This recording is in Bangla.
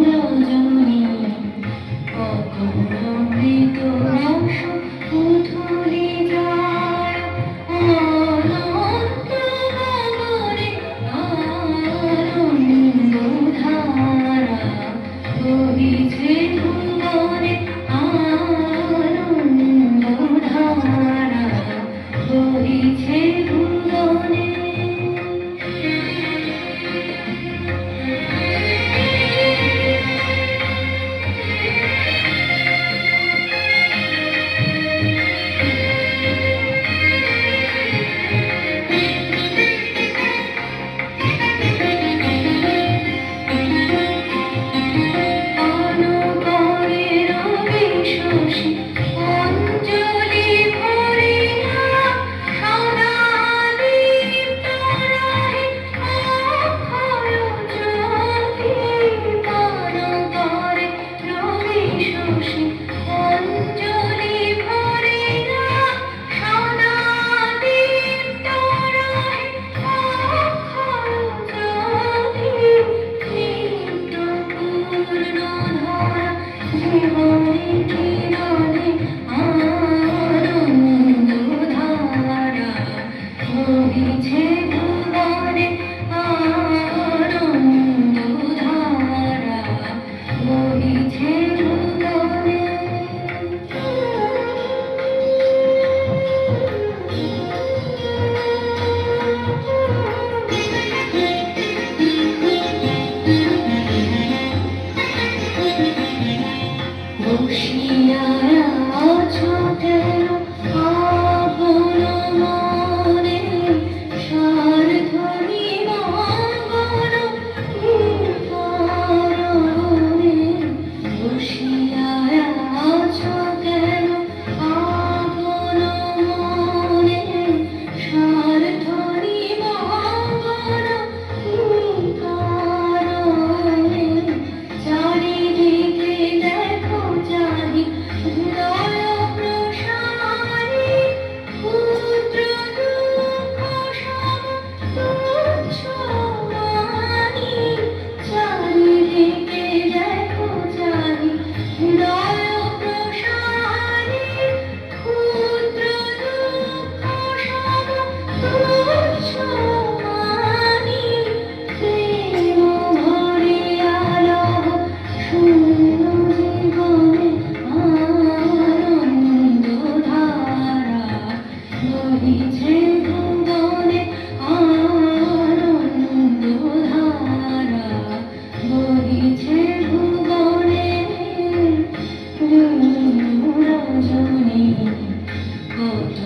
রজনী অমৃত রস উথলি যায় অনন্ত গগনে আনন্দধারা বহিছে ভুবনে আনন্দধারা বহিছে ভুবনে। বসিয়া আছো কেন আপন মনে স্বার্থনি মঙ্গল কারণে বসিয়া আছো কেন আপন মনে স্বার্থনি মঙ্গল কারণে চারিদিকে দেখো জানি হৃদয় প্রসারী ক্ষুদ্র দুঃখ সব তুচ্ছ মানি চারিদিকে দেখো জানি হৃদয় প্রসারী ক্ষুদ্র দুঃখ সব তুচ্ছ মানি প্রেম ভরিয়া লহ শূন্য জীবনে আনন্দধারা বহিছে ভুবনে আনন্দধারা বহিছে ভুবনে। রজনী কত